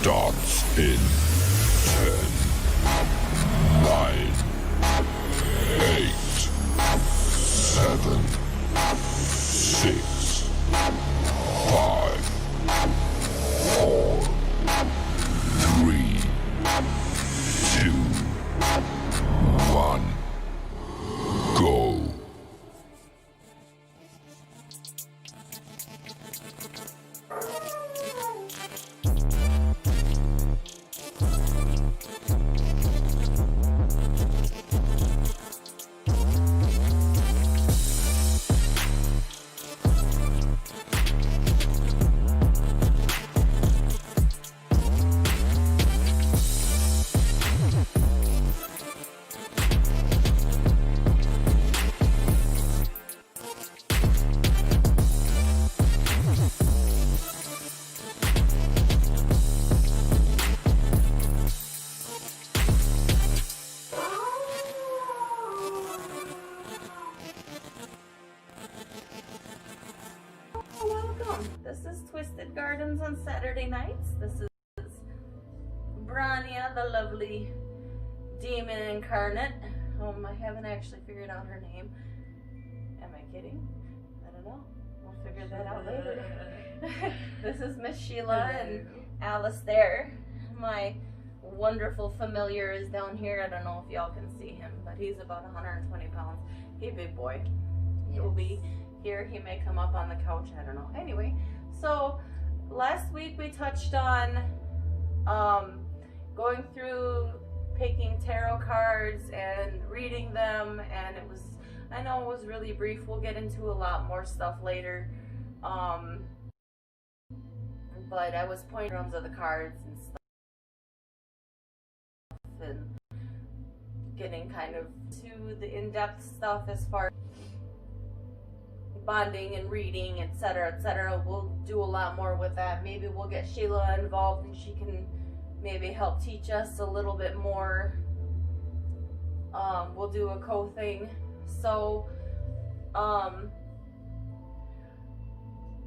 starts in 10, 9, 8, 7, 6, 5, 4, 3, 2, 1, go. This is Twisted Gardens on Saturday nights. This is Brania, the lovely demon incarnate. I haven't actually figured out her name. Am I kidding? I don't know. We'll figure that out later. This is Miss Sheila and Alice there. My wonderful familiar is down here. I don't know if y'all can see him, but he's about 120 pounds. He's a big boy. He'll be here. He may come up on the couch. I don't know. Anyway, so last week we touched on going through picking tarot cards and reading them, and I know it was really brief. We'll get into a lot more stuff later. But I was pointing around of the cards and stuff and getting kind of to the in-depth stuff as far as bonding and reading, etc., etc. We'll do a lot more with that. Maybe we'll get Sheila involved and she can maybe help teach us a little bit more. We'll do a co-thing. So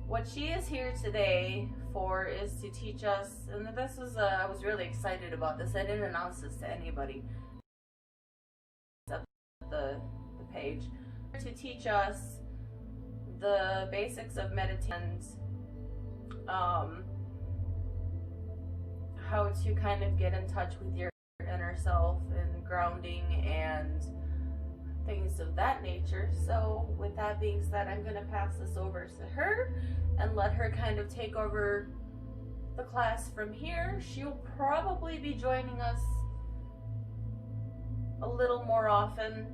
what she is here today for is to teach us, and this is I was really excited about this. I didn't announce this to anybody except the page. To teach us the basics of meditation, how to kind of get in touch with your inner self and grounding and things of that nature. So with that being said, I'm going to pass this over to her and let her kind of take over the class from here. She'll probably be joining us a little more often.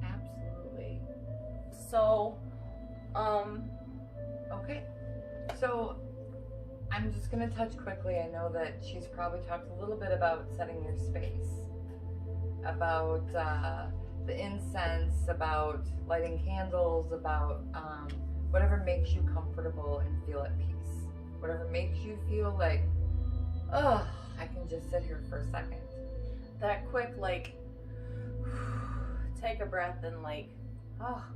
Absolutely. So, okay. So, I'm just going to touch quickly. I know that she's probably talked a little bit about setting your space, about the incense, about lighting candles, about whatever makes you comfortable and feel at peace. Whatever makes you feel like, oh, I can just sit here for a second. That quick, like, take a breath and like,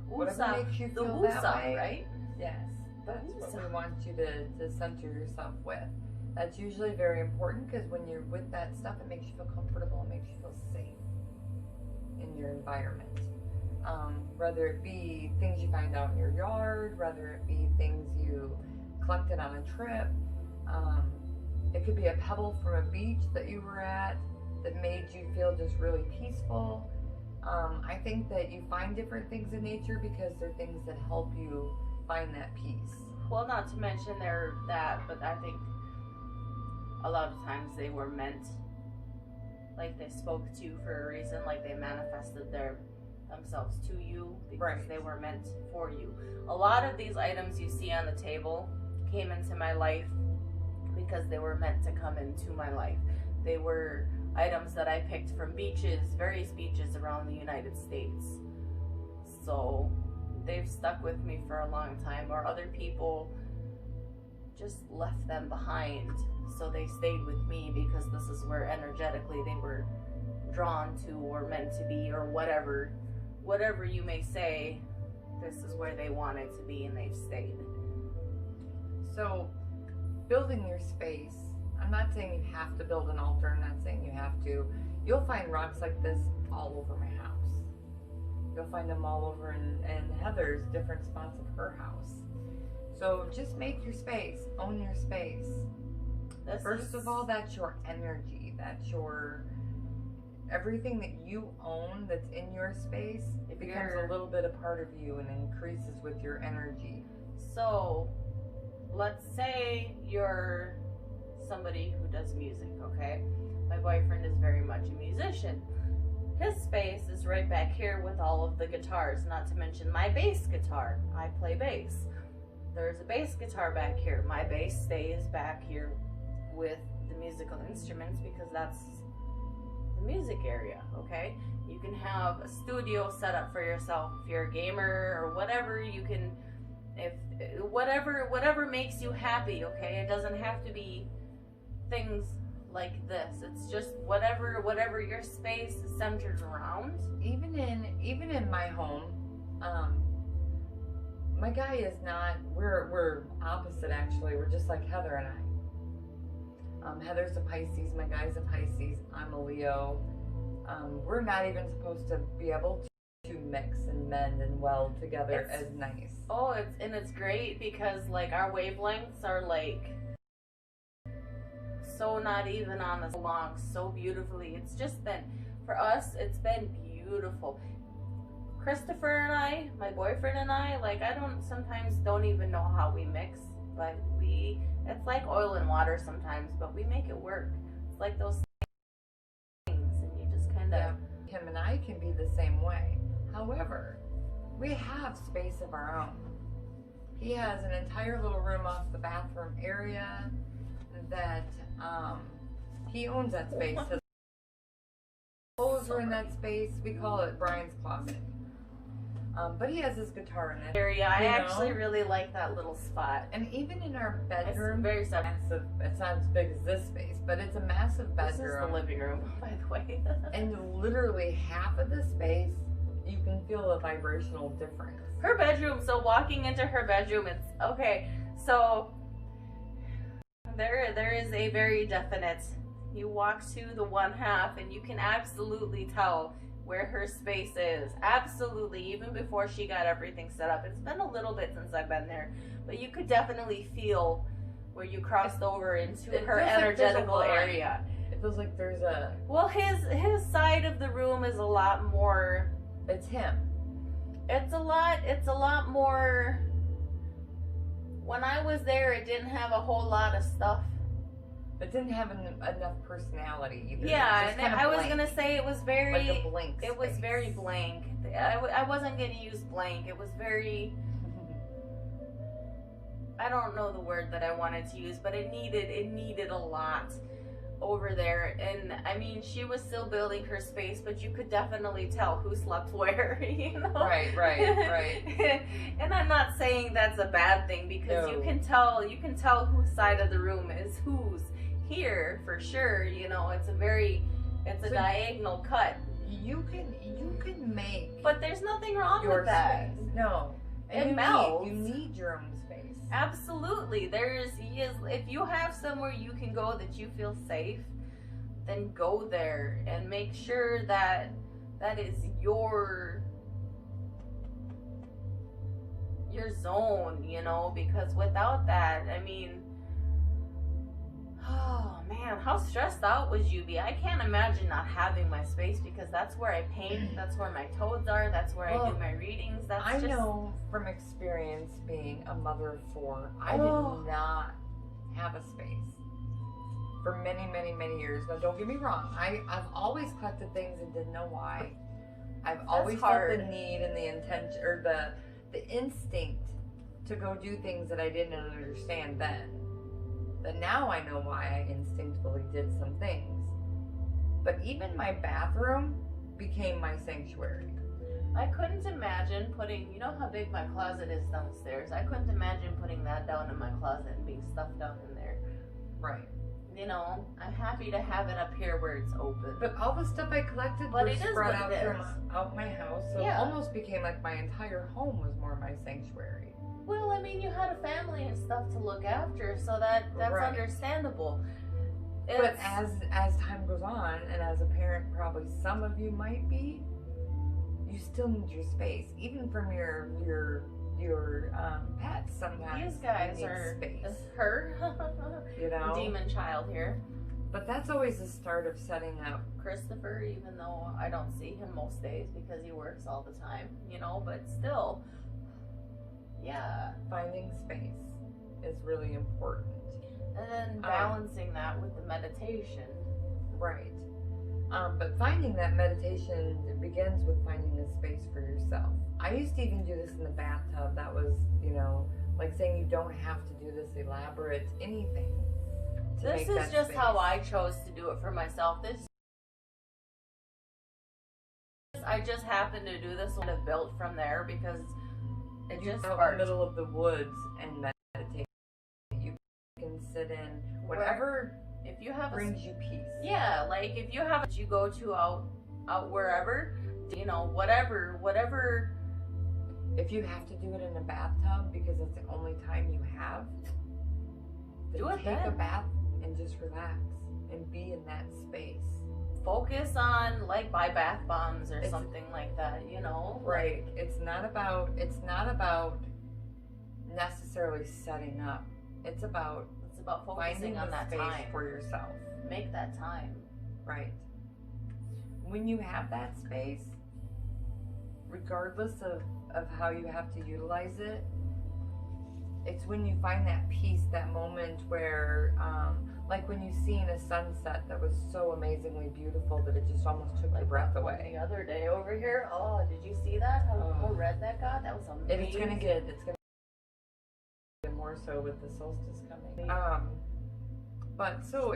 whatever makes you the feel that woosah, way, right? Yes, that's what we want you to center yourself with. That's usually very important because when you're with that stuff, it makes you feel comfortable, it makes you feel safe in your environment. Whether it be things you find out in your yard, whether it be things you collected on a trip, it could be a pebble from a beach that you were at that made you feel just really peaceful. I think that you find different things in nature because they're things that help you find that peace. Well, not to mention they're that, but I think a lot of times they were meant, like they spoke to you for a reason, like they manifested themselves to you because they were meant for you. A lot of these items you see on the table came into my life because they were meant to come into my life. They were items that I picked from beaches, various beaches around the United States. So they've stuck with me for a long time, or other people just left them behind. So they stayed with me because this is where energetically they were drawn to or meant to be, or whatever you may say, this is where they wanted to be and they've stayed. So building your space, I'm not saying you have to build an altar. I'm not saying you have to. You'll find rocks like this all over my house. You'll find them all over in Heather's different spots of her house. So just make your space. Own your space. First of all, that's your energy. That's your... Everything that you own that's in your space, it becomes a little bit a part of you and increases with your energy. So, let's say you're somebody who does music, okay? My boyfriend is very much a musician. His space is right back here with all of the guitars, not to mention my bass guitar. I play bass. There's a bass guitar back here. My bass stays back here with the musical instruments because that's the music area, okay? You can have a studio set up for yourself if you're a gamer or whatever. You can, if whatever makes you happy, okay? It doesn't have to be things like this. It's just whatever your space is centered around. Even in my home, my guy is not. We're opposite actually. We're just like Heather and I. Heather's a Pisces, my guy's a Pisces, I'm a Leo. We're not even supposed to be able to mix and mend and weld together as nice. Oh, it's great because like our wavelengths are like so not even on the long, so beautifully. It's just been, for us, it's been beautiful. Christopher and I, my boyfriend and I, like I sometimes don't even know how we mix, but it's like oil and water sometimes, but we make it work. It's like those things, and you just kind of... Yeah, him and I can be the same way. However, we have space of our own. He has an entire little room off the bathroom area that he owns that space. His clothes are in that space. We call it Brian's closet. But he has his guitar in it. Area. I actually really like that little spot. And even in our bedroom, it's very massive. It's not as big as this space, but it's a massive bedroom. This is the living room, by the way. And literally half of the space, you can feel a vibrational difference. Her bedroom. So walking into her bedroom, it's okay. So there is a very definite. You walk to the one half, and you can absolutely tell where her space is. Absolutely, even before she got everything set up. It's been a little bit since I've been there, but you could definitely feel where you crossed over into her energetical area. It feels like there's a... Well, his side of the room is a lot more... It's him. It's a lot more... When I was there, it didn't have a whole lot of stuff. It didn't have enough personality either. Yeah, and I was gonna say it was very like a blank space. It was very blank. I wasn't gonna use blank. It was very. I don't know the word that I wanted to use, but it needed a lot over there. And I mean, she was still building her space, but you could definitely tell who slept where. You know. Right. And I'm not saying that's a bad thing because you can tell whose side of the room is whose. Here for sure, you know, it's a diagonal cut. You can make, but there's nothing wrong with that. Space. No, it melts. You need your own space. Absolutely, if you have somewhere you can go that you feel safe, then go there and make sure that is your zone, you know, because without that, I mean. Oh man, how stressed out would you be? I can't imagine not having my space because that's where I paint, that's where my toads are, that's where I do my readings. I know from experience being a mother of 4, I did not have a space for many years. Now don't get me wrong, I've always collected things and didn't know why. I've always felt the need and the intention or the instinct to go do things that I didn't understand then. But now I know why I instinctively did some things. But even my bathroom became my sanctuary. I couldn't imagine putting, you know how big my closet is downstairs? I couldn't imagine putting that down in my closet and being stuffed down in there. Right. You know, I'm happy to have it up here where it's open. But all the stuff I collected was spread out throughout my house. So it almost became like my entire home was more my sanctuary. Well, I mean, you had a family and stuff to look after, so that's understandable. But as time goes on, and as a parent, probably some of you might be, you still need your space, even from your pets. Sometimes these guys need are space. her demon child here. But that's always the start of setting up. Christopher, even though I don't see him most days because he works all the time, but still, yeah. Finding space is really important. And then balancing that with the meditation. Right. But finding that meditation begins with finding a space for yourself. I used to even do this in the bathtub. That was, like saying you don't have to do this elaborate anything. This is just how I chose to do it for myself. I just happened to do this when it built from there because it just out in the middle of the woods and meditate. You can sit in whatever if you have brings you peace. Yeah, like if you have you go to out wherever, whatever. If you have to do it in a bathtub because it's the only time you have, do it take a bath and just relax and be in that space. Focus on buy bath bombs or something like that, Right. It's not about necessarily setting up. It's about focusing on that space time for yourself. Make that time. Right. When you have that space, regardless of how you have to utilize it, it's when you find that peace, that moment where, like when you seen a sunset that was so amazingly beautiful that it just almost took your breath away. The other day over here, did you see that? How red that got? That was amazing. It's gonna get more so with the solstice coming. But so,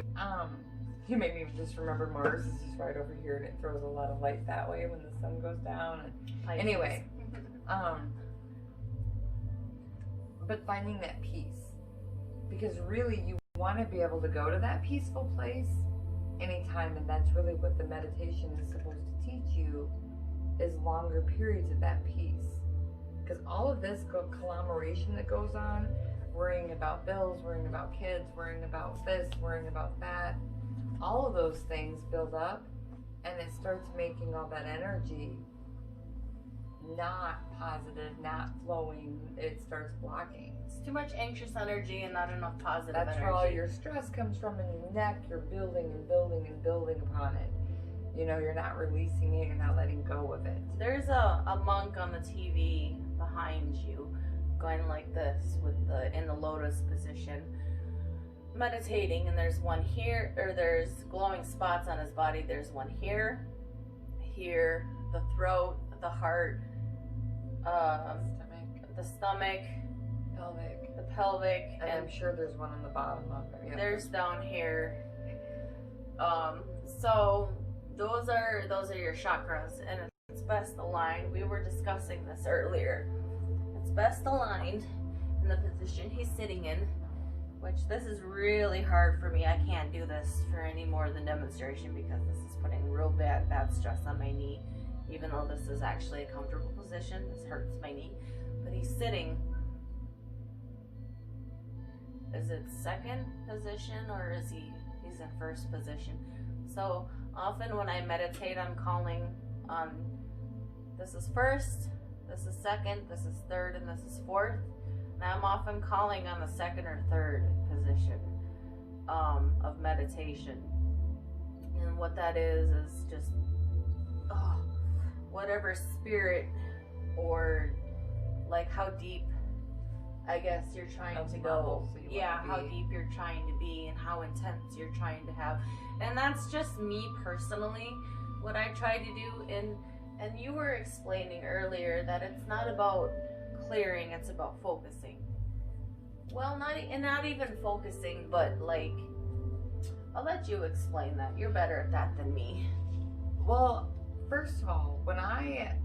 you made me just remember Mars is just right over here and it throws a lot of light that way when the sun goes down. And anyway, but finding that peace, because really you want to be able to go to that peaceful place anytime, and that's really what the meditation is supposed to teach you, is longer periods of that peace. Because all of this conglomeration that goes on, worrying about bills, worrying about kids, worrying about this, worrying about that, all of those things build up, and it starts making all that energy not positive, not flowing. It starts blocking. It's too much anxious energy and not enough positive energy. That's where all your stress comes from in your neck. You're building and building and building upon it. You're not releasing it. You're not letting go of it. There's a monk on the TV behind you going like this in the lotus position, meditating, and there's one here, or there's glowing spots on his body. There's one here, the throat, the heart, the stomach, the pelvic, and I'm sure there's one on the bottom of it. Yep. There's down here. So those are your chakras, and it's best aligned. We were discussing this earlier. It's best aligned in the position he's sitting in, which this is really hard for me. I can't do this for any more than demonstration because this is putting real bad stress on my knee. Even though this is actually a comfortable position, this hurts my knee. But he's sitting. Is it second position or is he's in first position? So often when I meditate, I'm calling this is first, this is second, this is third, and this is fourth. And I'm often calling on the second or third position of meditation. And what that is just whatever spirit or how deep, I guess, you're trying to go. How deep you're trying to be and how intense you're trying to have. And that's just me personally, what I try to do. And you were explaining earlier that it's not about clearing, it's about focusing. Well, not even focusing, but I'll let you explain that. You're better at that than me. Well, first of all, when I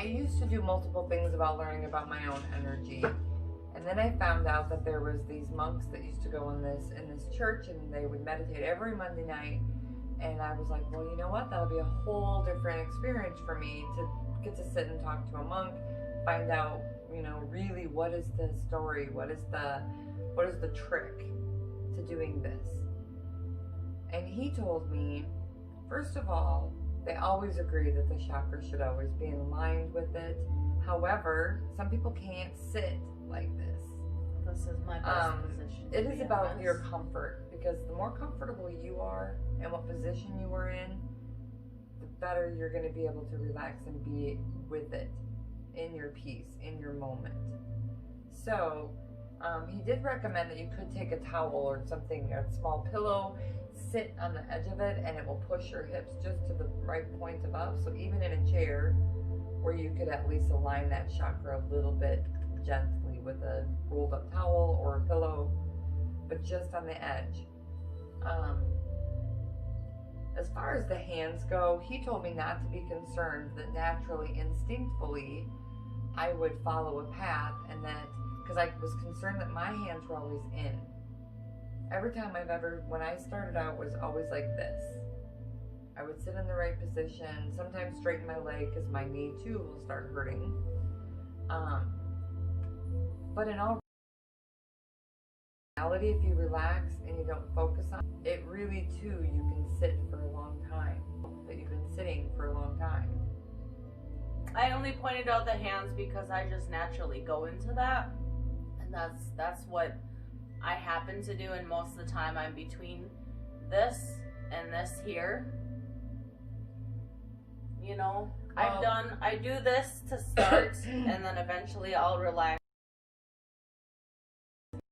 used to do multiple things about learning about my own energy, and then I found out that there was these monks that used to go in this church, and they would meditate every Monday night. And I was like, well, you know what? That'll be a whole different experience for me to get to sit and talk to a monk, find out, really what is the story, what is the trick to doing this. And he told me, first of all, they always agree that the chakra should always be in line with it. However, some people can't sit like this. This is my best position. It is about your comfort, because the more comfortable you are and what position you are in, the better you're going to be able to relax and be with it, in your peace, in your moment. So, he did recommend that you could take a towel or something, a small pillow, sit on the edge of it, and it will push your hips just to the right point above. So even in a chair, where you could at least align that chakra a little bit gently with a rolled up towel or a pillow, but just on the edge. As far as the hands go, he told me not to be concerned, that naturally, instinctively, I would follow a path, and that, because I was concerned that my hands were always in. Every time when I started out, was always like this. I would sit in the right position, sometimes straighten my leg, because my knee too will start hurting. But in all reality, if you relax and you don't focus on it, really too, you can sit for a long time. That you've been sitting for a long time. I only pointed out the hands because I just naturally go into that, and that's what I happen to do. And most of the time, I'm between this and this here. You know, I do this to start, and then eventually I'll relax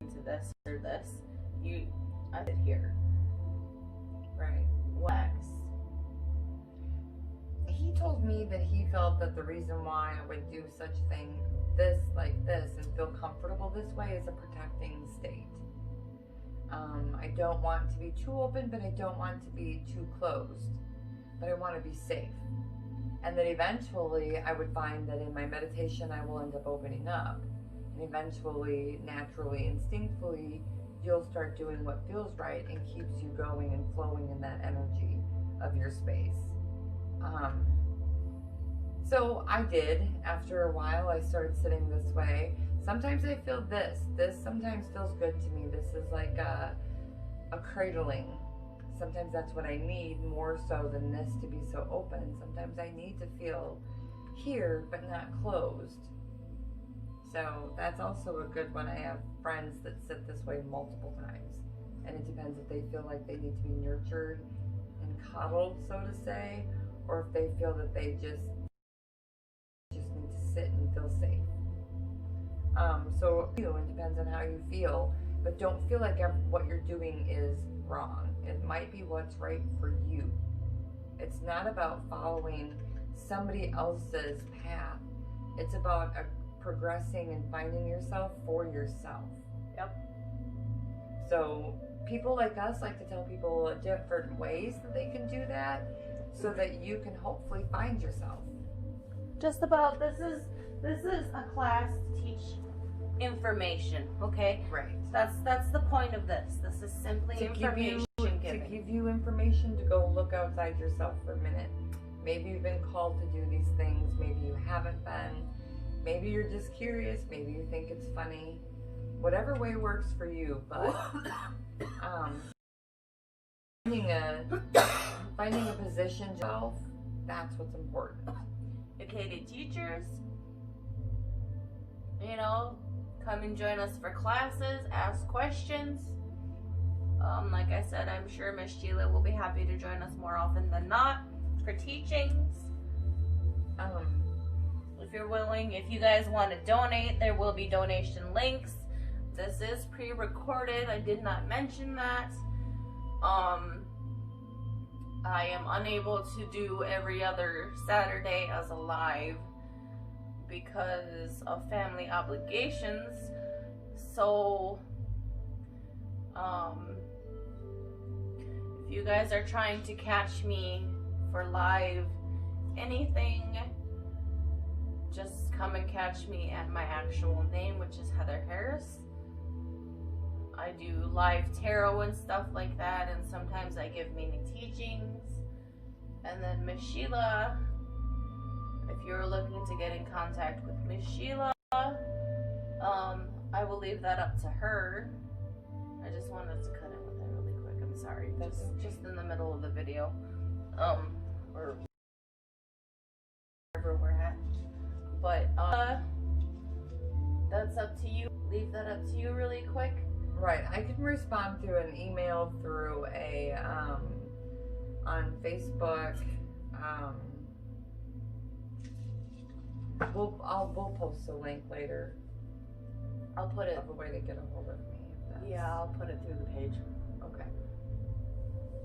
into this or this. I sit here. Right. Wax. He told me that he felt that the reason why I would do such thing, this, like this, and feel comfortable this way is a protecting state. I don't want to be too open, but I don't want to be too closed. But I want to be safe. And that eventually I would find that in my meditation I will end up opening up. And eventually, naturally, instinctively, you'll start doing what feels right and keeps you going and flowing in that energy of your space. So I did. After a while, I started sitting this way. Sometimes I feel this. This sometimes feels good to me. This is like a cradling. Sometimes that's what I need, more so than this to be so open. Sometimes I need to feel here, but not closed. So that's also a good one. I have friends that sit this way multiple times. And it depends if they feel like they need to be nurtured and coddled, so to say, or if they feel that they just need to sit and feel safe. So it depends on how you feel, but don't feel like what you're doing is wrong. It might be what's right for you. It's not about following somebody else's path. It's about progressing and finding yourself for yourself. Yep. So people like us like to tell people different ways that they can do that, so that you can hopefully find yourself. Just about, this is a class to teach information, okay? Right. That's the point of this. This is simply information to giving. give you information to go look outside yourself for a minute. Maybe you've been called to do these things, maybe you haven't been. Maybe you're just curious, maybe you think it's funny. Whatever way works for you, but finding a position yourself, that's what's important. Educated teachers, come and join us for classes, ask questions. Like I said, I'm sure Miss Sheila will be happy to join us more often than not for teachings. If you're willing, if you guys want to donate, there will be donation links. This is pre-recorded. I did not mention that. I am unable to do every other Saturday as a live because of family obligations. So, if you guys are trying to catch me for live anything, just come and catch me at my actual name, which is Heather Harris. I do live tarot and stuff like that, and sometimes I give mini teachings. And then Miss Sheila, if you're looking to get in contact with Miss Sheila, I will leave that up to her. I just wanted to cut in with that really quick. I'm sorry. sorry. That's Just in the middle of the video. Or wherever we're at. But that's up to you. Leave that up to you really quick. Right. I can respond through an email, through a on Facebook. We'll post a link later. I'll put it. Of a way to get a hold of me. If that's... Yeah, I'll put it through the page Okay.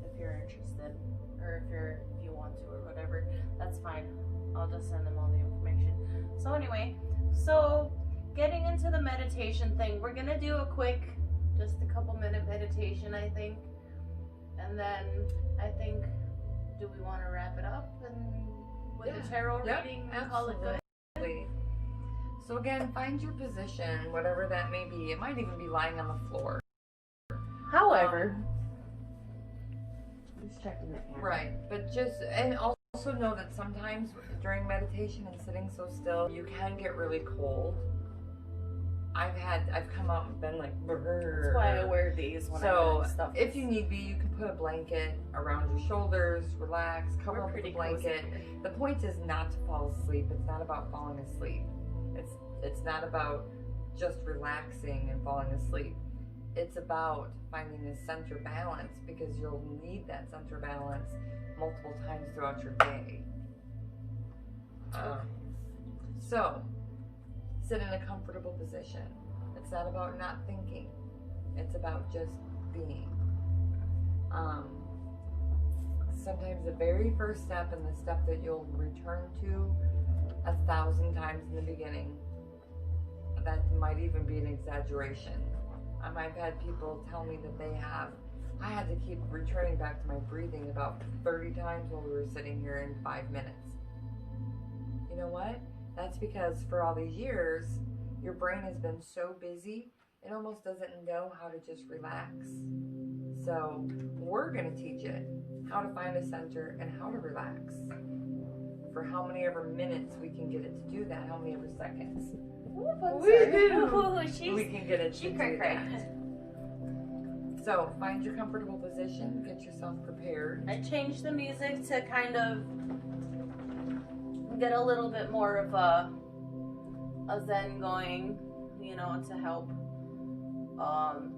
if you're interested, or if you want to, or whatever. That's fine. I'll just send them all the information. So anyway, getting into the meditation thing, we're gonna do a quick, just a couple minute meditation, I think, and then I think, do we want to wrap it up and with the tarot reading and call it good? So again, find your position, whatever that may be. It might even be lying on the floor. However, just checking the camera. Right, but and also know that sometimes during meditation and sitting so still, you can get really cold. I've come out and been like, brrr. That's why I wear these when I'm doing stuff. If you need be, you can put a blanket around your shoulders, relax, cover up with a blanket. The point is not to fall asleep. It's not about falling asleep. It's not about just relaxing and falling asleep. It's about finding the center balance, because you'll need that center balance multiple times throughout your day. So, sit in a comfortable position. It's not about not thinking. It's about just being. Sometimes the very first step, and the step that you'll return to 1,000 times in the beginning, that might even be an exaggeration. I've had people tell me that I had to keep returning back to my breathing about 30 times while we were sitting here in 5 minutes. You know what? That's because for all these years, your brain has been so busy, it almost doesn't know how to just relax. So we're going to teach it how to find a center and how to relax. For how many ever minutes we can get it to do that, how many ever seconds. We can get it to do that. So find your comfortable position, get yourself prepared. I changed the music to kind of get a little bit more of a zen going, to help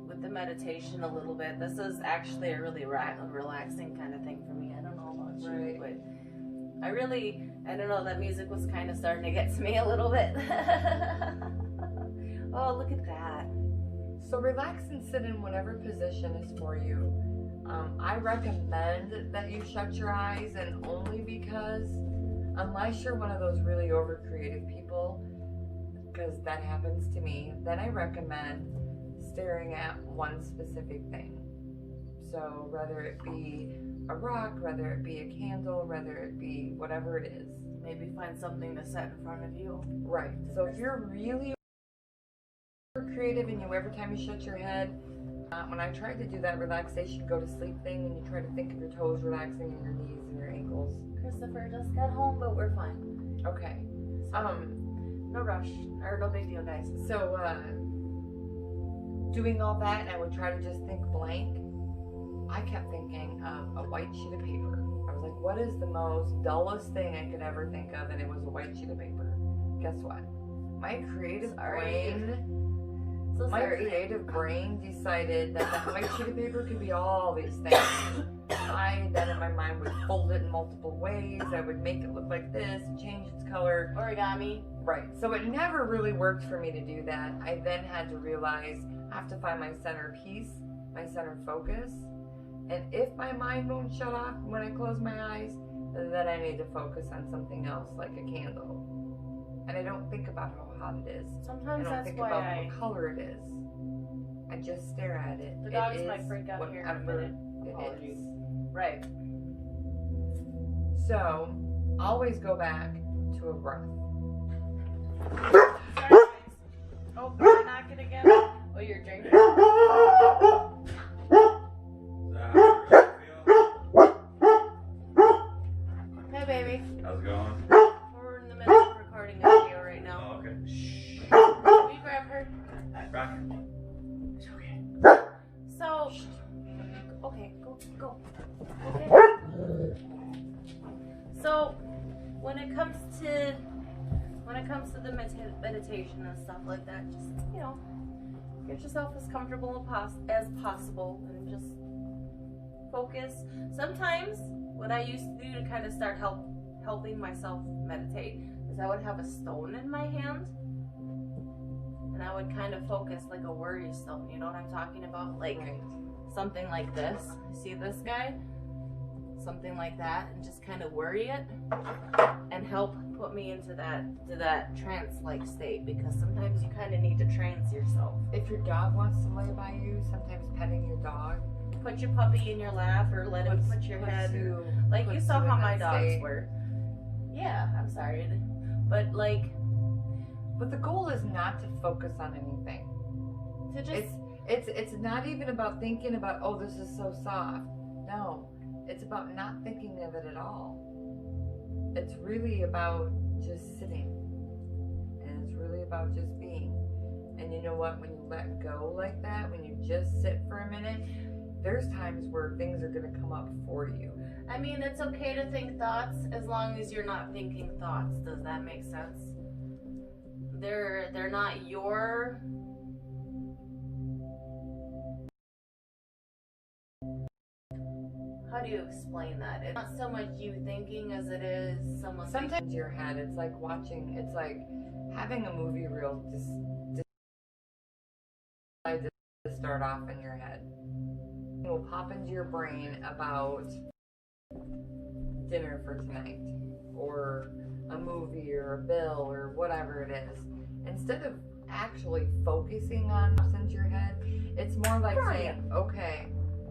with the meditation a little bit. This is actually a really relaxing kind of thing for me. I don't know about you, but I don't know, that music was kind of starting to get to me a little bit. Oh, look at that. So relax and sit in whatever position is for you. I recommend that you shut your eyes, and only because, unless you're one of those really over creative people, because that happens to me, then I recommend staring at one specific thing. So whether it be a rock, whether it be a candle, whether it be whatever it is. Maybe find something to set in front of you. Right. So if you're really creative and every time you shut your head, when I tried to do that relaxation go to sleep thing, and you try to think of your toes relaxing and your knees and your ankles. Christopher just got home, but we're fine. Okay. No rush, or no big deal, guys. So doing all that, and I would try to just think blank. I kept thinking of a white sheet of paper. I was like, what is the most dullest thing I could ever think of? And it was a white sheet of paper. Guess what? My creative brain decided that white sheet of paper could be all these things. I then in my mind would fold it in multiple ways. I would make it look like this, change its color. Origami. Right. So it never really worked for me to do that. I then had to realize I have to find my center piece, my center focus. And if my mind won't shut off when I close my eyes, then I need to focus on something else, like a candle. And I don't think about how hot it is. Sometimes I don't think about what color it is. I just stare at it. The dogs might freak out here in a minute. Apologies. Right. So, always go back to a breath. Sorry, guys. Oh, did I knock it again? Oh, you're drinking. Hey, baby. How's it going? We're in the middle of recording a video right now. Oh, okay. Shh. Will you grab her? Rock. It's okay. So, Okay, go. Okay. So, when it comes to the meditation and stuff like that, just, you know, get yourself as comfortable as possible and just focus. Sometimes what I used to do to kind of start helping myself meditate is I would have a stone in my hand and I would kind of focus like a worry stone. You know what I'm talking about? Like something like this. See this guy? Something like that, and just kind of worry it and help put me into that trance-like state, because sometimes you kind of need to trance yourself. If your dog wants to lay by you, sometimes petting your dog, put your puppy in your lap or let him put your head. Like you saw how my dogs were. Yeah, I'm sorry, but the goal is not to focus on anything. To just it's not even about thinking about, oh, this is so soft. No. It's about not thinking of it at all. It's really about just sitting. And it's really about just being. And you know what? When you let go like that, when you just sit for a minute, there's times where things are going to come up for you. I mean, it's okay to think thoughts as long as you're not thinking thoughts. Does that make sense? They're not your... How do you explain that? It's not so much you thinking as it is someone sometimes in your head. It's like having a movie reel just start off in your head. It will pop into your brain about dinner for tonight, or a movie, or a bill, or whatever it is. Instead of actually focusing on what's in your head, it's more like saying, okay,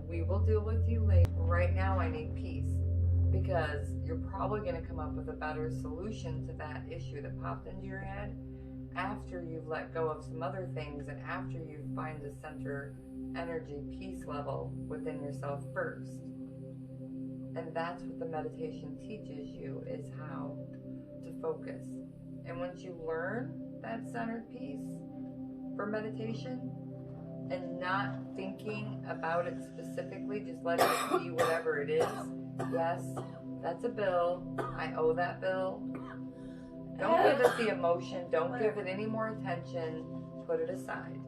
we will deal with you later. Right now I need peace, because you're probably going to come up with a better solution to that issue that popped into your head after you've let go of some other things, and after you find a center energy peace level within yourself first. And that's what the meditation teaches you, is how to focus. And once you learn that centered peace for meditation, and not thinking about it specifically, just letting it be whatever it is. Yes, that's a bill. I owe that bill. Don't give it the emotion. Don't give it any more attention. Put it aside.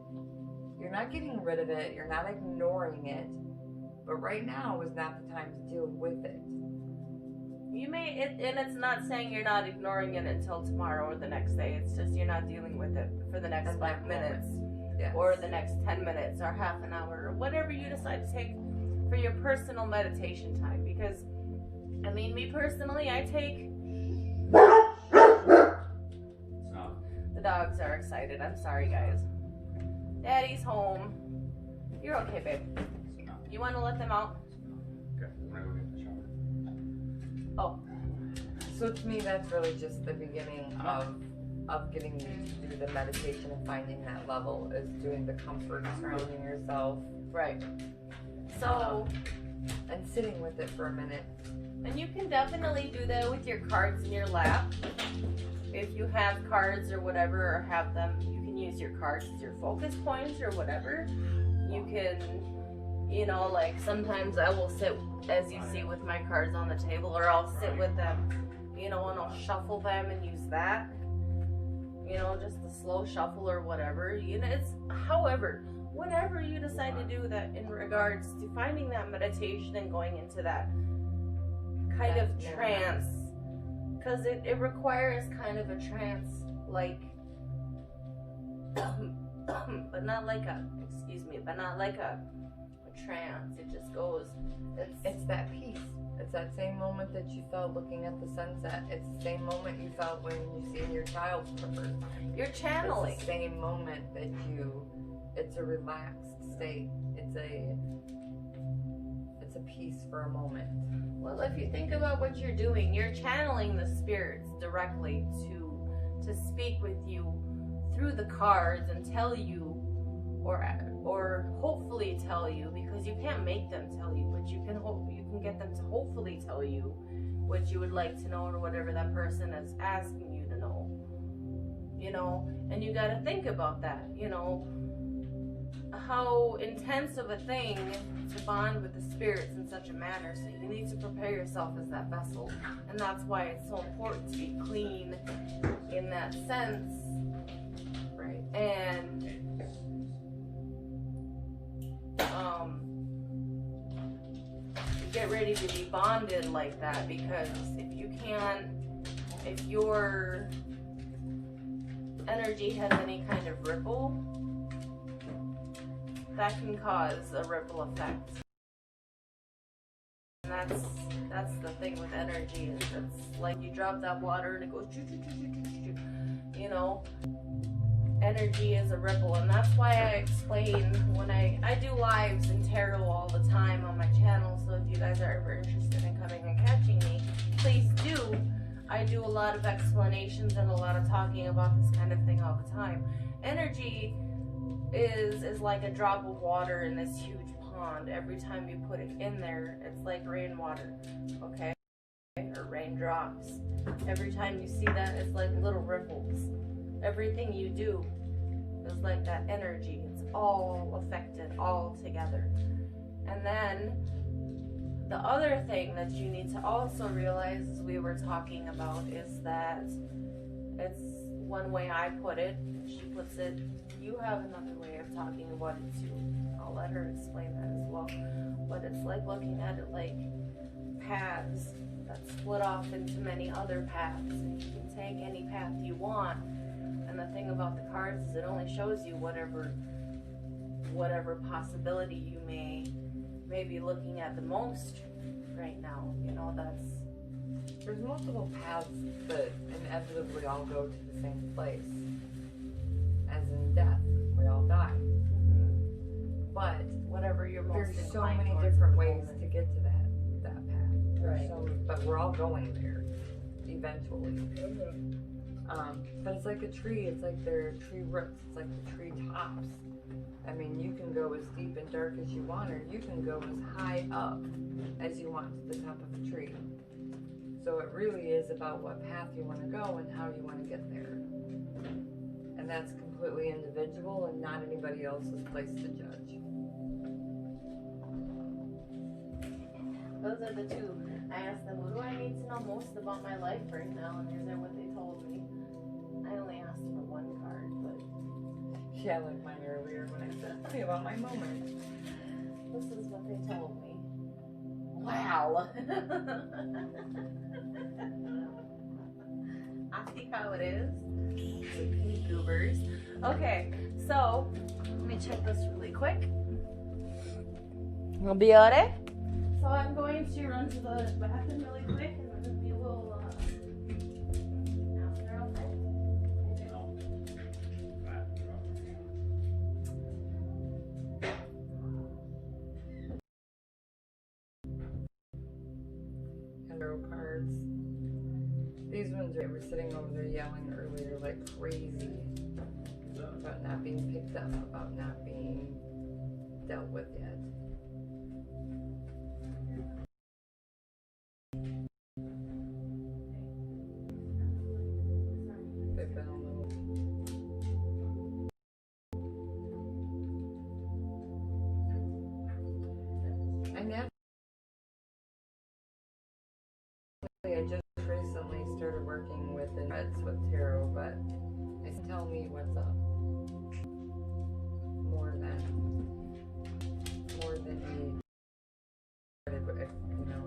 You're not getting rid of it. You're not ignoring it. But right now is not the time to deal with it. You may, and it's not saying you're not ignoring it until tomorrow or the next day. It's just you're not dealing with it for the next 5 minutes. Yes. Or the next 10 minutes or half an hour or whatever you decide to take for your personal meditation time. Because, I mean, me personally, I take... The dogs are excited. I'm sorry, guys. Daddy's home. You're okay, babe. You want to let them out? Okay, I'm gonna go get the shower. Oh. So to me, that's really just the beginning of getting you to do the meditation and finding that level, is doing the comfort, surrounding yourself. Right. So, and sitting with it for a minute. And you can definitely do that with your cards in your lap. If you have cards or whatever, or have them, you can use your cards as your focus points or whatever. You can, you know, like sometimes I will sit, as you see, with my cards on the table, or I'll sit with them, you know, and I'll shuffle them and use that. You know, just a slow shuffle or whatever. You know, it's however, whatever you decide to do that in regards to finding that meditation and going into that kind of trance, because it requires kind of a trance, like, but not like a, but not like a trance. It just goes. It's that peace. It's that same moment that you felt looking at the sunset. It's the same moment you felt when you see your child's purpose. You're channeling. It's the same moment that it's a relaxed state. It's a peace for a moment. Well, if you think about what you're doing, you're channeling the spirits directly to speak with you through the cards and tell you, or hopefully tell you, because you can't make them tell you, but you can get them to hopefully tell you what you would like to know, or whatever that person is asking you to know. You know, and you got to think about that. You know, how intense of a thing to bond with the spirits in such a manner, so you need to prepare yourself as that vessel. And that's why it's so important to be clean in that sense. Right. And get ready to be bonded like that, because if your energy has any kind of ripple, that can cause a ripple effect. And that's the thing with energy, is it's like you drop that water and it goes choo, choo, choo, choo, choo, choo. You know, energy is a ripple, and that's why I explain when I do lives in tarot all the time on my channel. So if you guys are ever interested in coming and catching me, please do. I do a lot of explanations and a lot of talking about this kind of thing all the time. Energy is like a drop of water in this huge pond. Every time you put it in there, it's like rainwater, okay? Or raindrops. Every time you see that, it's like little ripples. Everything you do is like that energy. It's all affected all together. And then the other thing that you need to also realize, as we were talking about, is that it's one way I put it. She puts it, you have another way of talking about it too. I'll let her explain that as well. But it's like looking at it like paths that split off into many other paths. And you can take any path you want. And the thing about the cards is it only shows you whatever possibility you may be looking at the most right now. You know, there's multiple paths that inevitably all go to the same place. As in death, we all die. Mm-hmm. But whatever you're most there's so many towards different ways to get to that path. Right. But we're all going there eventually. Mm-hmm. But it's like a tree. It's like their tree roots. It's like the tree tops. I mean, you can go as deep and dark as you want, or you can go as high up as you want to the top of the tree. So it really is about what path you want to go and how you want to get there. And that's completely individual and not anybody else's place to judge. Those are the two. I asked them, what do I need to know most about my life right now? And these are what they told me. I only asked for one card, but... Yeah, like mine earlier when I said, tell me about my moment. This is what they told me. Wow. I see how it is. Goobers. Okay, so let me check this really quick. I'll be alright. So I'm going to run to the bathroom really quick, and then we will ask her outside. Tarot cards. These ones were sitting over there yelling earlier like crazy about not being picked up, about not being dealt with yet. They've been a little... I just recently started working with the meds with tarot, but it's telling me what's up. More than me. You know.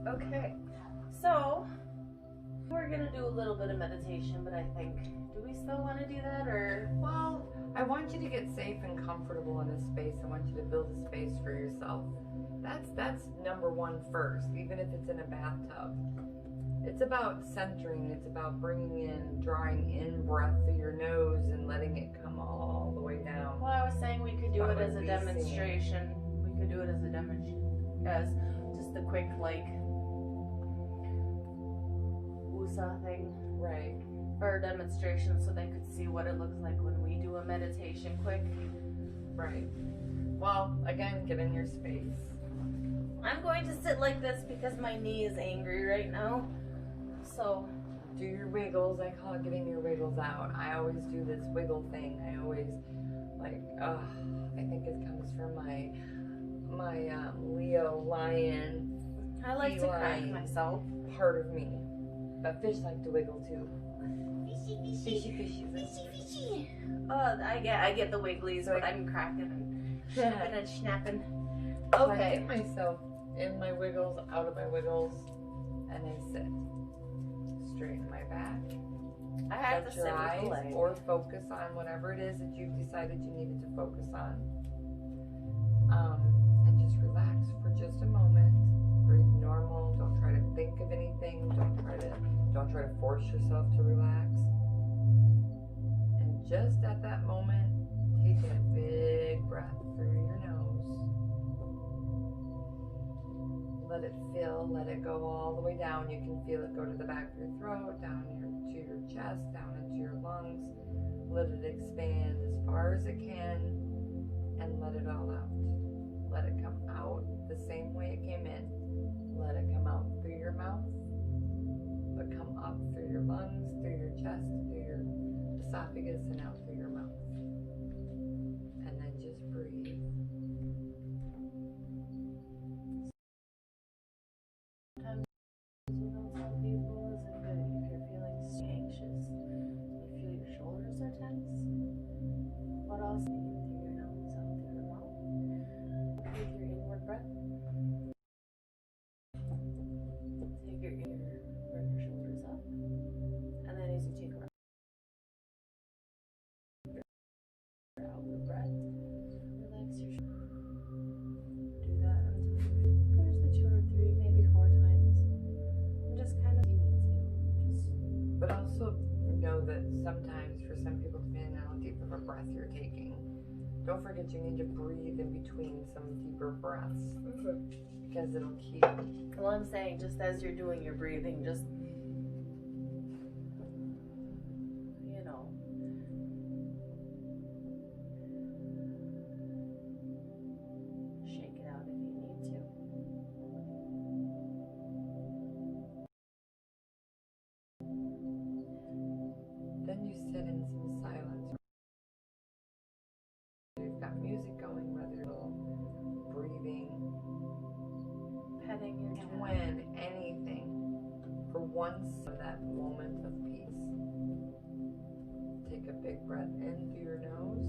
Okay, so we're gonna do a little bit of meditation, but I think, do we still want to do that, or? Well, I want you to get safe and comfortable in this space. I want you to build a space for yourself. That's number one first, even if it's in a bathtub. It's about centering. It's about bringing in, drawing in breath through your nose and letting it come all the way down. Well, I was saying we could do it as a demonstration. We could do it as a demonstration, as just a quick, like, USA thing. Right. For a demonstration, so they could see what it looks like when we do a meditation quick. Right. Well, again, get in your space. I'm going to sit like this because my knee is angry right now. So do your wiggles. I call it getting your wiggles out. I always do this wiggle thing. I always I think it comes from my Leo lion. I like to cry myself. Part of me, but fish like to wiggle too. Fishy. Oh, I get the wigglies, but I'm cracking and snapping and snapping. Okay. I get myself in my wiggles, out of my wiggles, and I sit. Straighten my back. I have to Shut your sit with eyes the leg. or focus on whatever it is that you've decided you needed to focus on. And just relax for just a moment. Breathe normal. Don't try to think of anything. Don't try to force yourself to relax. And just at that moment, take a big breath through your nose. Let it fill, let it go all the way down. You can feel it go to the back of your throat, down to your chest, down into your lungs. Let it expand as far as it can, and let it all out. Let it come out the same way it came in. Let it come out through your mouth, but come up through your lungs, through your chest, through your esophagus, and out through your mouth. And then just breathe. Some people is if you're feeling anxious, you feel your shoulders are tense. But also in through your nose, out through your mouth. With your inward breath. Take your bring your shoulders up. And then as you take a outward breath, relax your shoulders. Do that until you finish the 2 or 3, maybe 4 times. And just kind of you need to. But also know that sometimes for some people, depending on how deep of a breath you're taking, don't forget you need to breathe in between some deeper breaths. Because it'll keep. Well, I'm saying just as you're doing your breathing, just shake it out if you need to. Then you sit in some silence. You've got music going, whether it's breathing, Petting your cat. twin, anything, for once of that moment of peace. Take a big breath in through your nose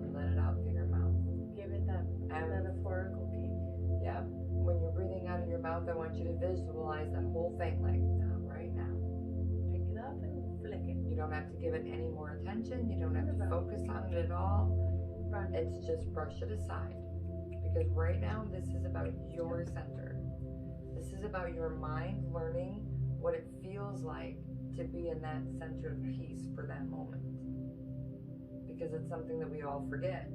and let it out through your mouth. Give it that metaphorical kick. Yep. When you're breathing out of your mouth, I want you to visualize that whole thing like now, right now. Pick it up and flick it. You don't have to give it any more attention. You don't have to focus on it at all. Run. It's just brush it aside. Because right now, this is about your center. This is about your mind learning what it feels like to be in that center of peace for that moment. Because it's something that we all forget.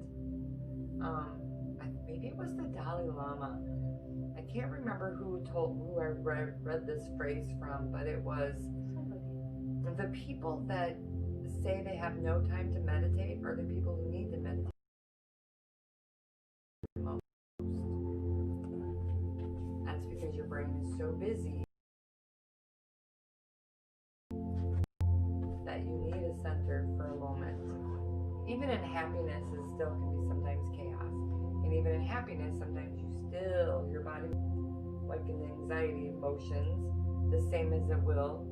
Maybe it was the Dalai Lama. I can't remember who I read this phrase from, but it was the people that say they have no time to meditate are the people who need to meditate most. That's because your brain is so busy that you need a center for a moment. Even in happiness, it still can be sometimes chaos. And even in happiness, sometimes your body, like in anxiety emotions, the same as it will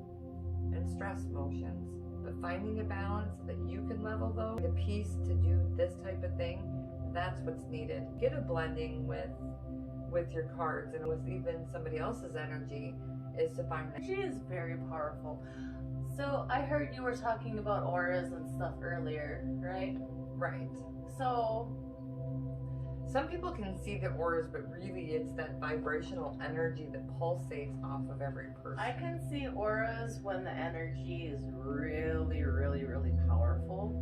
in stress emotions. But finding a balance so that you can level those, the peace to do this type of thing, that's what's needed. Get a blending with your cards and with even somebody else's energy is to find that. She is very powerful. So I heard you were talking about auras and stuff earlier, right? Right. So some people can see the auras, but really it's that vibrational energy that pulsates off of every person. I can see auras when the energy is really, really, really powerful.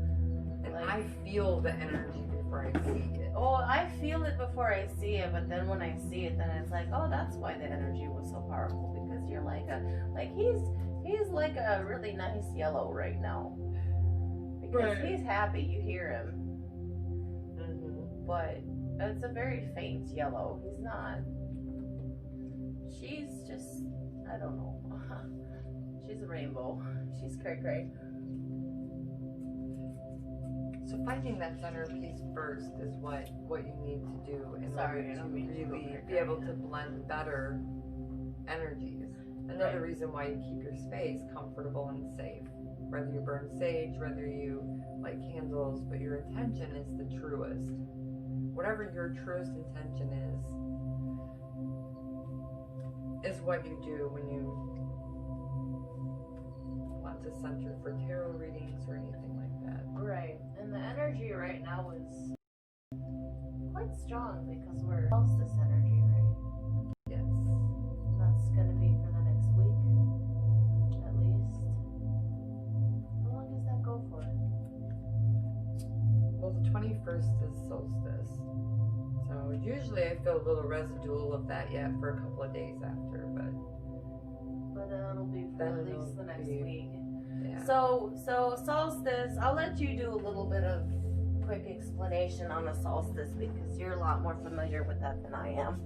And I feel the energy before I see it. Oh, I feel it before I see it, but then when I see it, then it's like, oh, that's why the energy was so powerful, because you're he's like a really nice yellow right now. Because he's happy, you hear him. Mm-hmm. But it's a very faint yellow. He's not she's just, I don't know. She's a rainbow. She's cray cray. So finding that centerpiece first is what you need to do in Sorry, I order to don't mean to go really cray-cray. be able to blend better energies. Another Right. reason why you keep your space comfortable and safe. Whether you burn sage, whether you light candles, but your intention is the truest. Whatever your truest intention is what you do when you want to center for tarot readings or anything like that. Right. And the energy right now is quite strong because we're solstice energy, right? Yes. And that's going to be for the next week, at least. How long does that go for? Well, the 21st is solstice. So usually I feel a little residual of that yet for a couple of days after, but then it'll be for Then at it'll least the next be- week. yeah. So solstice, I'll let you do a little bit of quick explanation on the solstice because you're a lot more familiar with that than I am.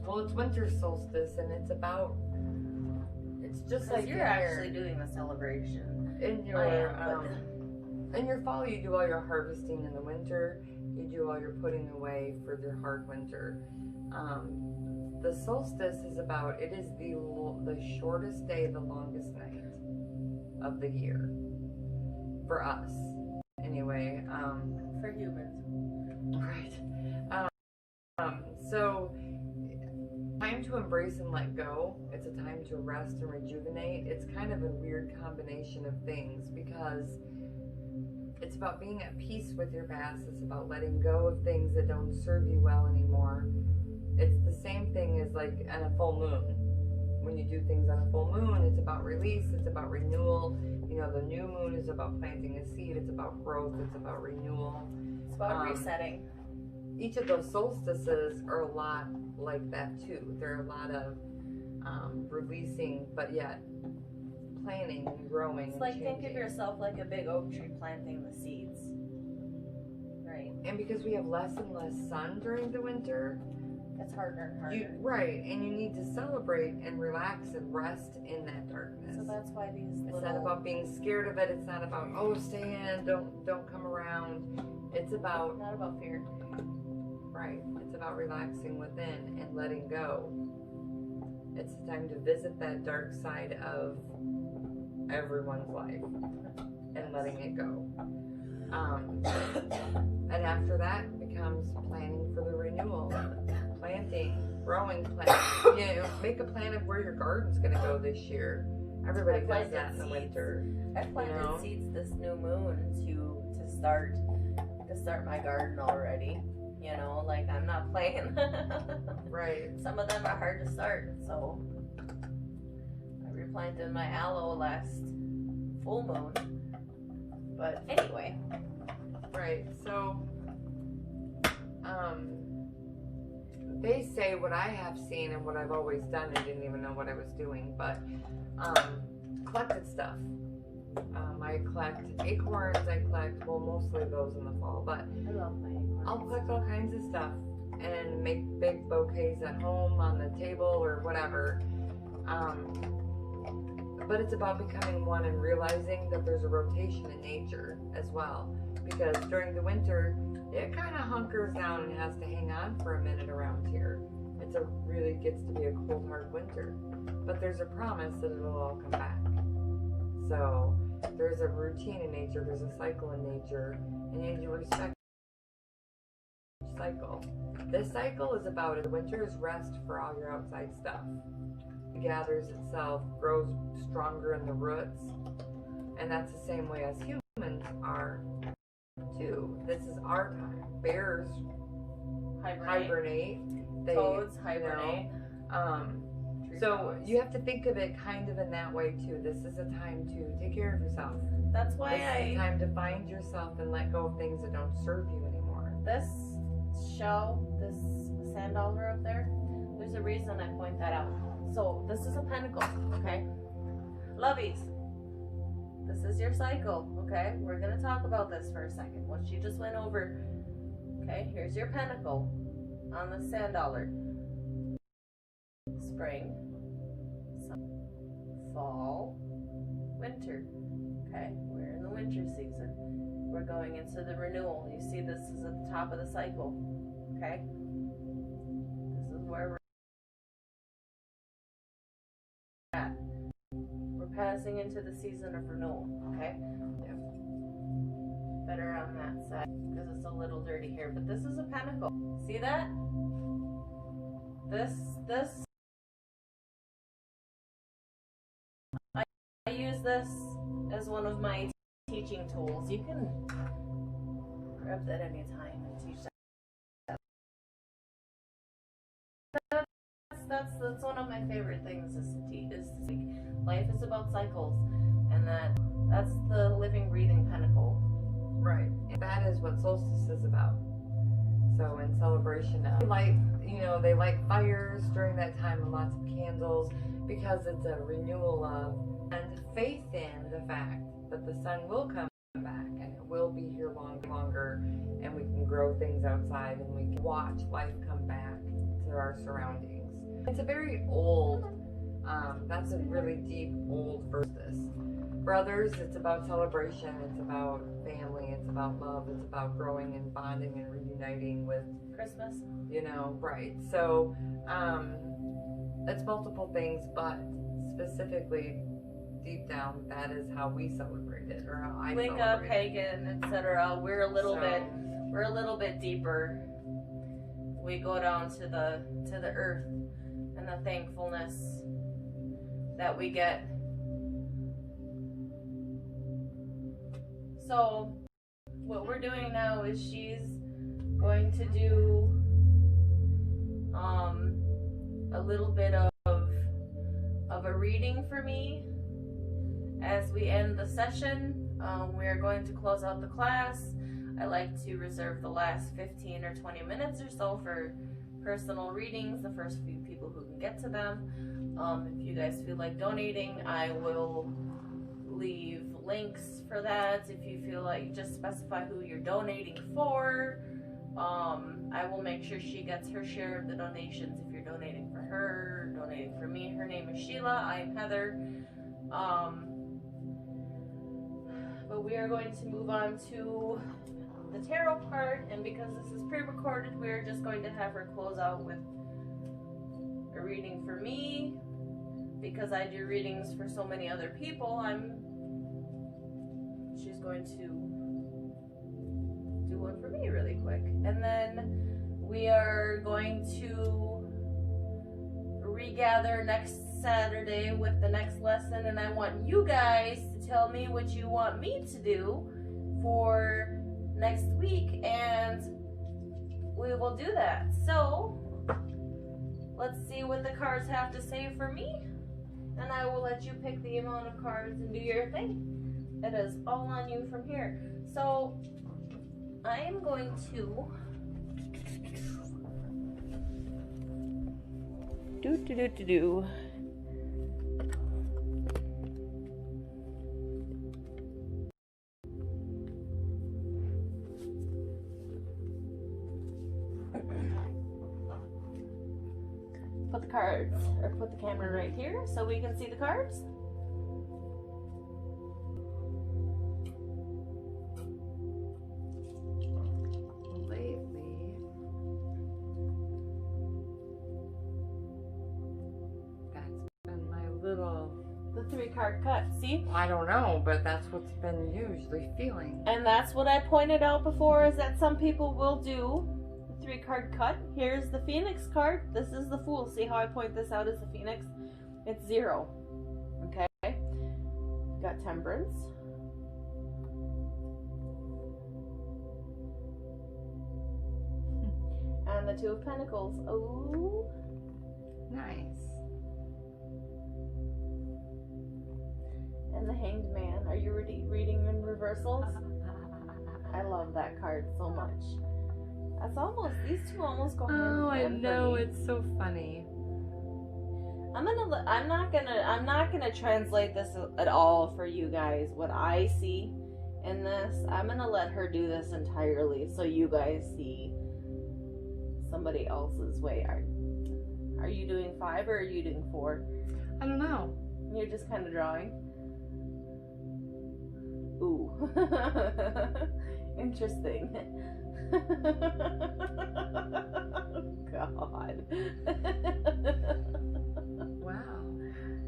Well, it's winter solstice and it's just like You're actually doing the celebration. in your I am, in your fall you do all your harvesting. In the winter you do all your putting away for your hard winter. The solstice is about, it is the shortest day, the longest night of the year for us anyway. for humans. Right. So time to embrace and let go. It's a time to rest and rejuvenate. It's kind of a weird combination of things because it's about being at peace with your past. It's about letting go of things that don't serve you well anymore. It's the same thing as like on a full moon. When you do things on a full moon, it's about release, it's about renewal. You know, the new moon is about planting a seed, it's about growth, it's about renewal. It's about resetting. Each of those solstices are a lot like that too. There are a lot of releasing, but yet planning and growing. It's and like think of changing. yourself like a big oak tree planting the seeds. Right. And because we have less and less sun during the winter, It's harder and harder. right, and you need to celebrate and relax and rest in that darkness. So that's why these It's little not about being scared of it. It's not about, oh, stay in, don't come around. It's about, not about fear. right, it's about relaxing within and letting go. It's time to visit that dark side of everyone's life and letting it go. And after that becomes planning for the renewal, planting, growing plants. You know, make a plan of where your garden's going to go this year. Everybody I've does planted that in the seeds. winter. I planted know? seeds this new moon to start my garden already. You know, like I'm not playing. Right. Some of them are hard to start, so I replanted my aloe last full moon. But anyway, Right. So, they say what I have seen and what I've always done. I didn't even know what I was doing, but collected stuff. I collect acorns. I collect, well, mostly those in the fall, but I love my acorns. I'll collect all kinds of stuff and make big bouquets at home, on the table, or whatever. But it's about becoming one and realizing that there's a rotation in nature as well. Because during the winter, it kind of hunkers down and has to hang on for a minute around here. It really gets to be a cold, hard winter. But there's a promise that it'll all come back. So there's a routine in nature, there's a cycle in nature, and you need to respect each cycle. This cycle is about it. Winter is rest for all your outside stuff. It gathers itself, grows stronger in the roots, and that's the same way as humans are too. This is our time. Bears hibernate. They, Toads hibernate. So you have to think of it kind of in that way too. This is a time to take care of yourself. That's why This is a time to find yourself and let go of things that don't serve you anymore. this shell, this sand dollar up there, there's a reason I point that out. So this is a pentacle, okay? Lovies, this is your cycle, okay? We're gonna talk about this for a second. What she just went over, okay? Here's your pentacle on the sand dollar. spring, fall, winter. Okay, we're in the winter season. We're going into the renewal. You see, this is at the top of the cycle. Okay, this is where we're at. We're passing into the season of renewal. Okay. Yep. Better on that side because it's a little dirty here. But this is a pentacle. See that? This. I use this as one of my teaching tools. You can grab that anytime and teach that. That's one of my favorite things is to teach. Is to speak. Life is about cycles, and that's the living, breathing pinnacle. Right. That is what Solstice is about. So in celebration of light, they light fires during that time and lots of candles because it's a renewal of and faith in the fact that the sun will come back and it will be here longer, and we can grow things outside and we can watch life come back to our surroundings. It's a very old, that's a really deep old verse. Brothers, it's about celebration, it's about family, it's about love, it's about growing and bonding and reuniting with Christmas. Right. So, it's multiple things, but specifically deep down, that is how we celebrate it, or how I Wicca, celebrate pagan, etc. We're a little bit deeper. We go down to the earth and the thankfulness that we get. So what we're doing now is she's going to do a little bit of a reading for me as we end the session. We're going to close out the class. I like to reserve the last 15 or 20 minutes or so for personal readings, the first few people who can get to them. If you guys feel like donating, I will leave links for that. If you feel like, just specify who you're donating for. I will make sure she gets her share of the donations. If you're donating for her, donating for me, her name is Sheila, I'm Heather. But we are going to move on to the tarot part, and because this is pre-recorded, we're just going to have her close out with a reading for me. Because I do readings for so many other people, she's going to do one for me really quick. And then we are going to regather next Saturday with the next lesson, and I want you guys to tell me what you want me to do for next week, and we will do that. So let's see what the cards have to say for me, and I will let you pick the amount of cards and do your thing. It is all on you from here. So I am going to do. Put the cards, or put the camera right here so we can see the cards. The 3-card cut, see? I don't know, but that's what's been usually feeling. And that's what I pointed out before, is that some people will do the 3-card cut. Here's the Phoenix card. This is the Fool. See how I point this out as the Phoenix? It's 0. Okay? Got Temperance. And the 2 of Pentacles. Oh. Nice. And the Hanged Man. Are you reading in reversals? I love that card so much. That's almost, these two almost go hand in hand. Oh, I know, it's so funny. I'm not gonna translate this at all for you guys. What I see in this, I'm gonna let her do this entirely so you guys see somebody else's way. Are you doing 5 or are you doing 4? I don't know. You're just kind of drawing. Ooh. Interesting. God. Wow.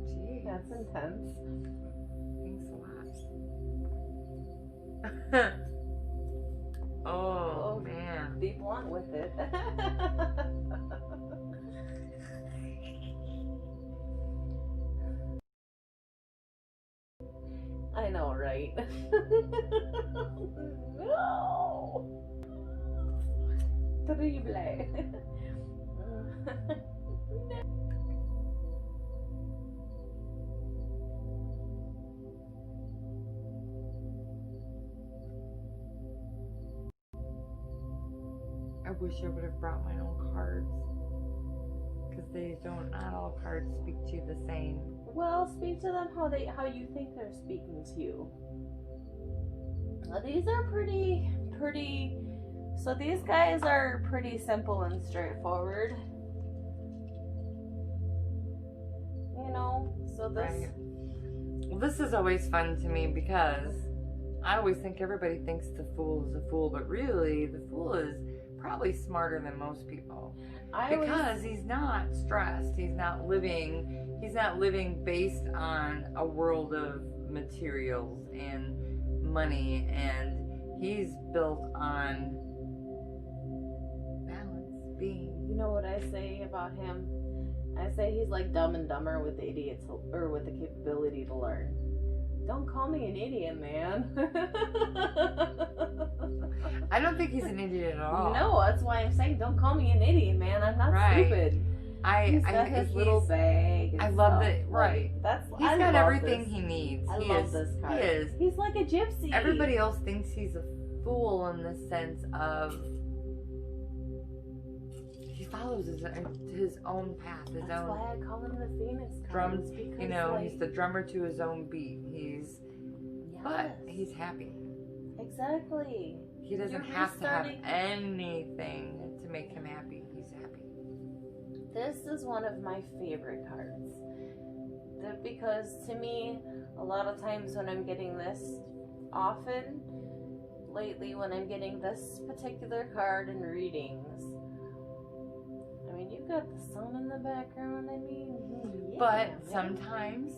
Gee. That's intense. Thanks a lot. Oh, man. Be blunt with it. I know, right? No! Terrible. I wish I would have brought my own cards. Because they don't, not all cards speak to you the same. Well, speak to them how you think they're speaking to you. Now, these are pretty. So these guys are pretty simple and straightforward. You know, so this. Right. Well, this is always fun to me because I always think everybody thinks the fool is a fool, but really the fool is probably smarter than most people. Because he's not stressed. He's not living based on a world of materials and money, and he's built on balance, being. You know what I say about him? I say he's like Dumb and Dumber with the idiots or with the capability to learn. Don't call me an idiot, man. I don't think he's an idiot at all. No, that's why I'm saying don't call me an idiot, man. I'm not stupid. He's got his little bag. And I love stuff. that. Right. He's got everything he needs. I love this card. He is. He's like a gypsy. Everybody else thinks he's a fool in the sense of he follows his own path, his That's own. why I call him the Phoenix drums. because, You know, he's the drummer to his own beat. But he's happy. Exactly. He doesn't have to have anything to make him happy. He's happy. This is one of my favorite cards. Because to me, a lot of times when I'm getting this, often lately when I'm getting this particular card in readings, I mean, you've got the sun in the background, I mean, yeah, But man. sometimes,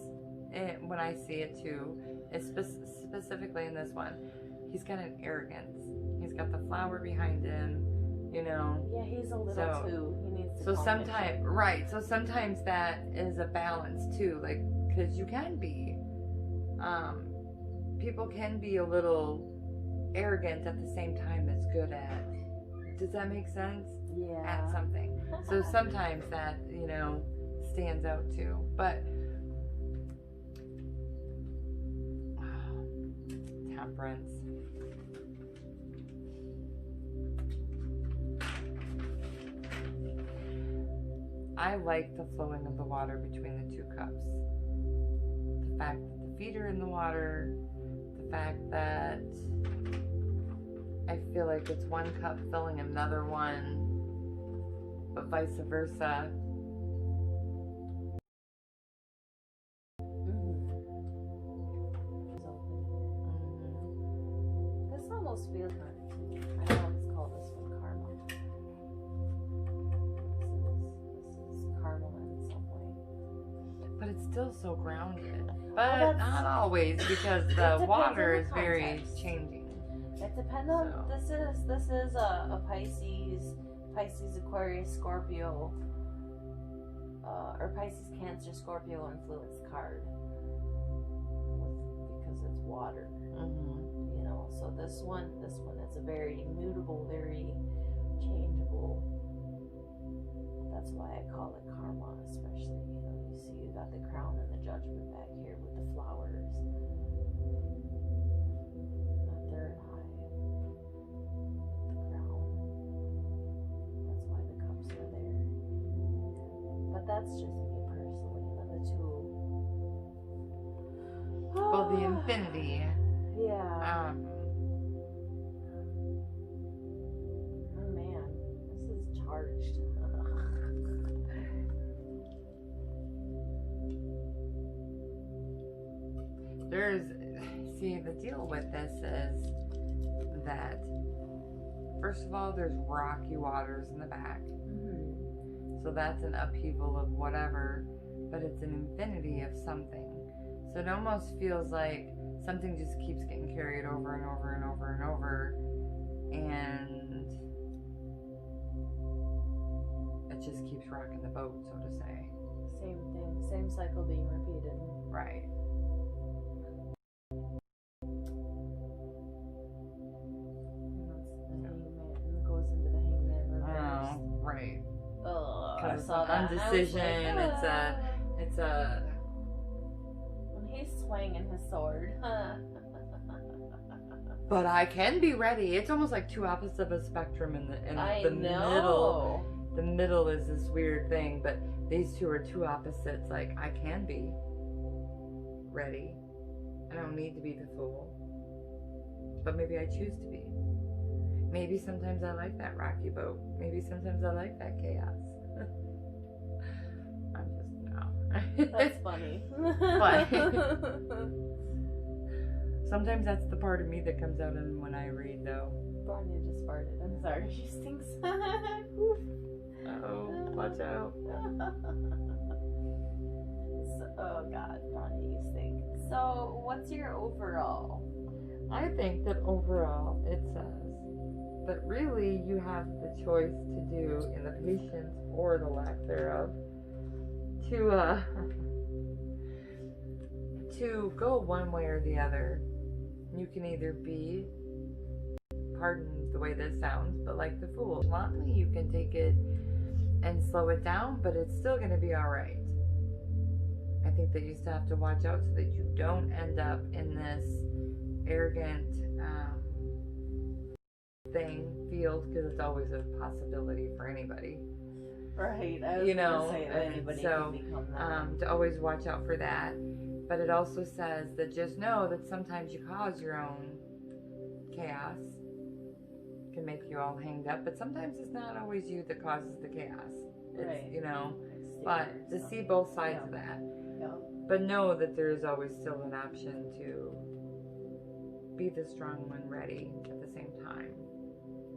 when I see it too, it's specifically in this one, he's got an arrogance. He's got the flower behind him, you know. Yeah, he's a little too. He needs to. So sometimes, right? So sometimes that is a balance too, like because you can be, people can be a little arrogant at the same time as good at. Does that make sense? Yeah. At something. So sometimes that stands out too, but. Temperance. I like the flowing of the water between the two cups. The fact that the feet are in the water, the fact that I feel like it's one cup filling another one, but vice versa. Feels I don't know what's called this one, karma. This is karma in some way. But it's still so grounded. But not always, because the water is very changing. It depends on this is a Pisces, Aquarius, Scorpio, or Pisces, Cancer, Scorpio influenced card. Because it's water. So this one is a very immutable, very changeable. That's why I call it karma, especially. You see you got the crown and the judgment back here with the flowers. The third eye. The crown. That's why the cups are there. But that's just me personally. And the two. Well, the infinity. Yeah. Oh man, this is charged. See, the deal with this is that, first of all, there's rocky waters in the back. So that's an upheaval of whatever, but it's an infinity of something. So it almost feels like something just keeps getting carried over and over and over and over, and it just keeps rocking the boat, so to say. Same thing, same cycle being repeated. Right. And that's the hangman, and it goes into the hangman reverse. Oh, right. Oh, I Because it's saw an that. undecision. I was like, It's a. when he's swinging his sword. But I can be ready. It's almost like two opposites of a spectrum in the middle. The middle is this weird thing, but these two are two opposites. Like, I can be ready. I don't need to be the fool. But maybe I choose to be. Maybe sometimes I like that rocky boat. Maybe sometimes I like that chaos. I'm just, no. That's funny. But sometimes that's the part of me that comes out in when I read, though. Barney just farted. I'm sorry. She stinks. Oh, watch out. Oh God, Barney, you stink. So, what's your overall? I think that overall it says that really you have the choice to do in the patience or the lack thereof to go one way or the other. You can either be, pardon the way this sounds, but like the fool. Nonchalantly, you can take it and slow it down, but it's still going to be all right. I think that you still have to watch out so that you don't end up in this arrogant field, because it's always a possibility for anybody. Right. I was gonna say that anybody can become that. To always watch out for that. But it also says that just know that sometimes you cause your own chaos. It can make you all hanged up, but sometimes it's not always you that causes the chaos. It's, Right. But to see both sides of that. Yeah. But know that there is always still an option to be the strong one ready at the same time.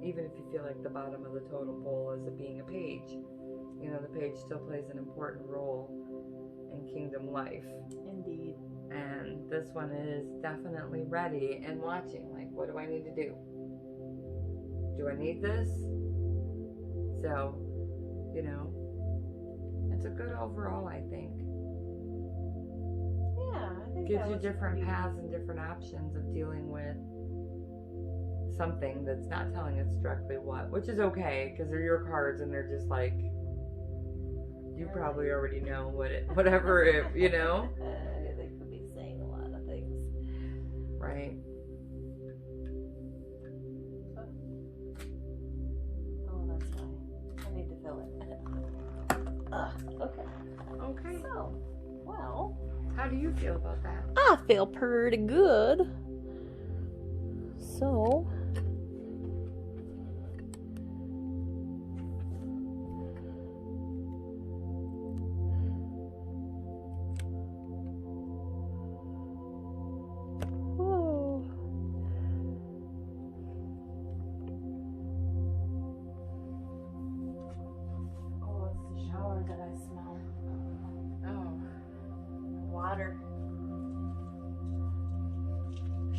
Even if you feel like the bottom of the totem pole is being a page. The page still plays an important role in kingdom life. Indeed. And this one is definitely ready and watching. Like, what do I need to do? Do I need this? So, it's a good overall, I think. Yeah, I think Gives that you was different pretty- paths and different options of dealing with something that's not telling us directly what, which is okay, because they're your cards and they're just like, you probably already know whatever it, They could be saying a lot of things. Right. Oh, that's why. I need to fill it. Okay. Okay. So, well, How do you feel about that? I feel pretty good. So,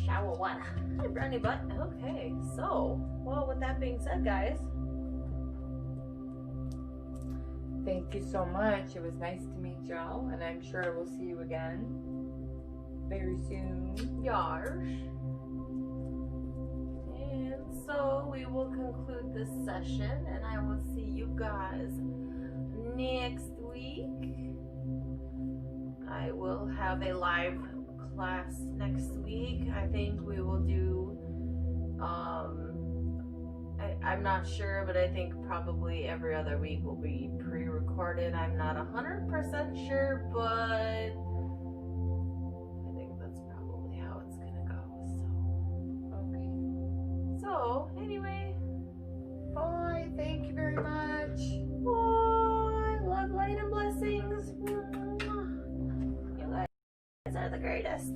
shower water. Hi, brownie butt. Okay, so, well, with that being said, guys, Thank you so much. It was nice to meet y'all, and I'm sure we'll see you again very soon. yarsh. And so we will conclude this session, and I will see you guys next week. I will have a live class next week. I think we will do, I'm not sure, but I think probably every other week will be pre-recorded. I'm not 100% sure, but I think that's probably how it's gonna go. So anyway, Bye. Thank you very much. bye. Love, light, and blessings. You guys are the greatest.